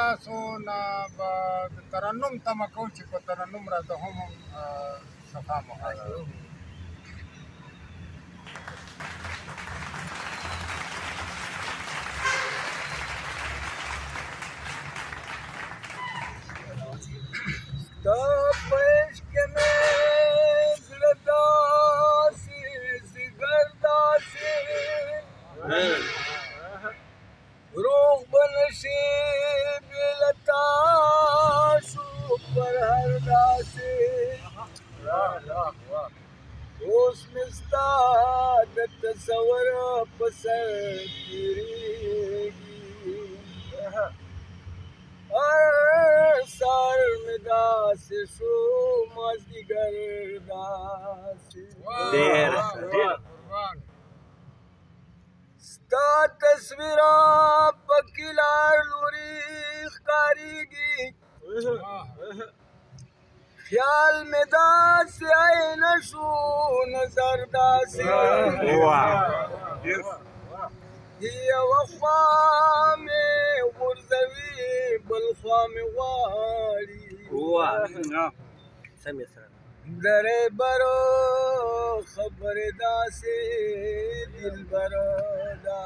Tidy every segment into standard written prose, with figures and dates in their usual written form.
تاسو نه به د ترنم تمه کوو چې په ترنم راته هم صفا محاله ستا په عشق مې زړه داسې ځګر داسې روغ به نشي بې له تا شو پر هر داسې اوس مې ستا د تصور په سر تېرېږي سار میں داسې شو مازدیګر داسې ستا تصویر په کې لار لوري ښکارېږي خیال مې داسې عینه شو نظر داسې یوه خوا مې غورځوي بل خوا مې غواړي درې برو خبرې داسې دلبرو دا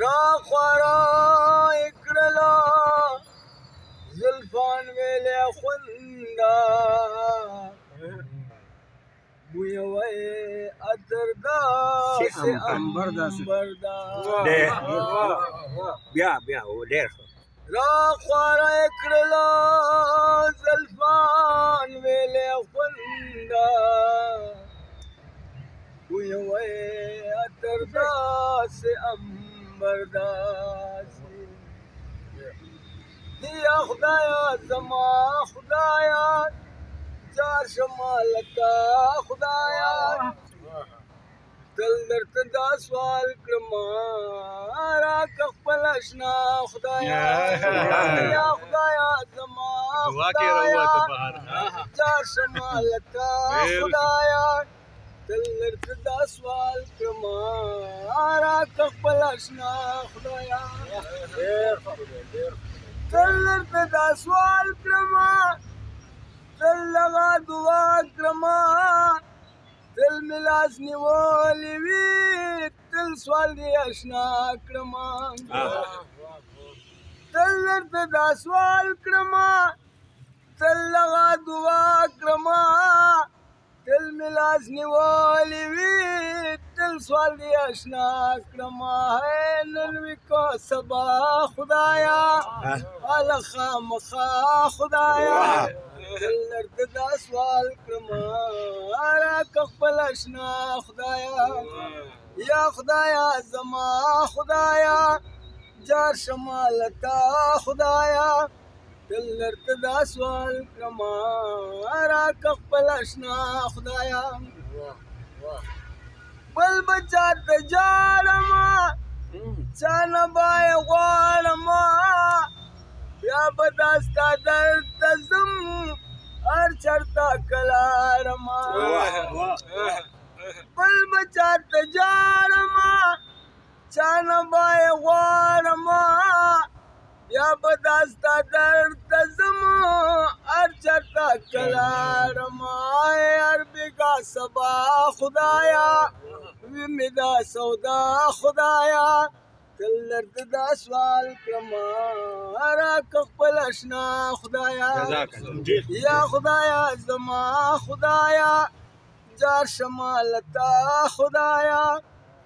راخوا رایې کړله زلفان ویلې خونده بویوی عطر داسې عنبر داسې راخوا رایې کړله زلفان ویلې خونده بویوی عطر داسې عنبر داسې یا خدایا زما خدایا جار شمالتا خدایا تل درته دا سوال کړما راکه خپل اشنا خدایا یا خدایا زما خدایا جار شمالتا خدایا تل درته دا سوال کړما راکه خپل اشنا خدایا تل درته دا سوال کړما تل لغا دعا کرما تل ملاس نیولی وی تل سوال دی اشنا کرما تل درته دا سوال کرما تل لغا دعا کرما تل ملاس نیولی وی تل سوال دی اشنا کرما ہے ننوی کو سبا خدایا والا خامخا خدایا تل درته دا سوال کړما راکه خپل اشنا خدایا یا خدایا زما خدایا جار شمالتا خدایا تل درته دا سوال کړما راکه خپل اشنا خدایا بل بچا ته جارما چا نه بای غواړما بیا به دا ستا درته ځم هر چرته کلارما بل به چاته جارما چا نه بای غواړما بیا به دا ستا درته ځم هر چرته کلارما هر بیګا سبا خدایا وی مې دا سودا خدایا تل درته دا سوال کړما راکه خپل اشنا خدایا یا خدایا زما خدایا جار شمالتا خدایا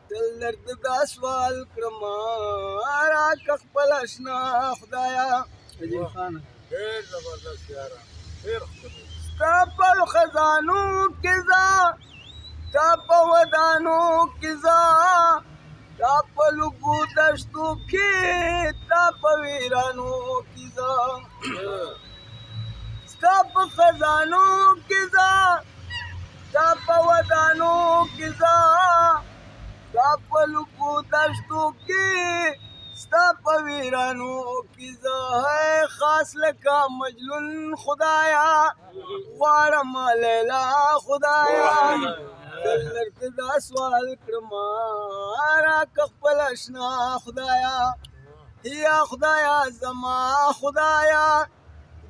تل درته دا سوال کړما راکه خپل اشنا خدایا ډېر زبردست یاره ستا په خزانو کې ځه ستا په ودانو کې ځه تا په لږو دشتو کې تا په ویرانو کې ځه ستا په خزانو کې ځه تا په ودانو کې ځه ستا په لږو دشتو کې ستا په ویرانو کې ځه خاص لکه مجنون خدایا غواړم لیلا خدایا دل درته دا سوال کړم راکه خپل اشنا خدایا یا خدایا زما خدایا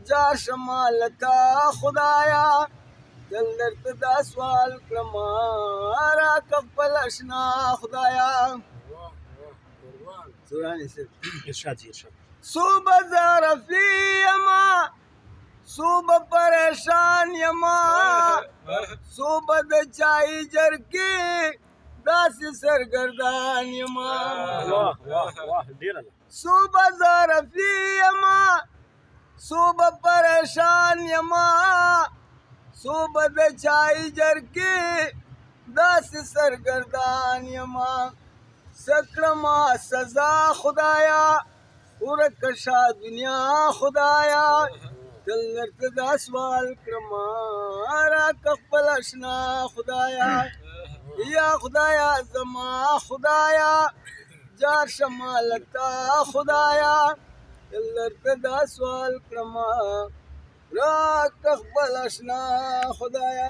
جار شمالتا خدایا دل درته دا سوال کړم راکه خپل اشنا خدایا سورانی سے ارشاد جی ارشاد صوبہ ظرفی یما صوبہ پریشان یما صوبہ د چای جرکی داسی سرگردان یما واہ واہ واہ ډیر صوبہ ظرفی یما صوبہ پریشان یما صوبہ د چای جرکی داسی سرگردان یما سکرما سزا خدایا ورکشا دنیا خدایا دل درته دا سوال کړم راکه خپل اشنا خدایا یا خدایا زما خدایا جار شمالتا خدایا دل درته دا سوال کړم راکه خپل اشنا خدایا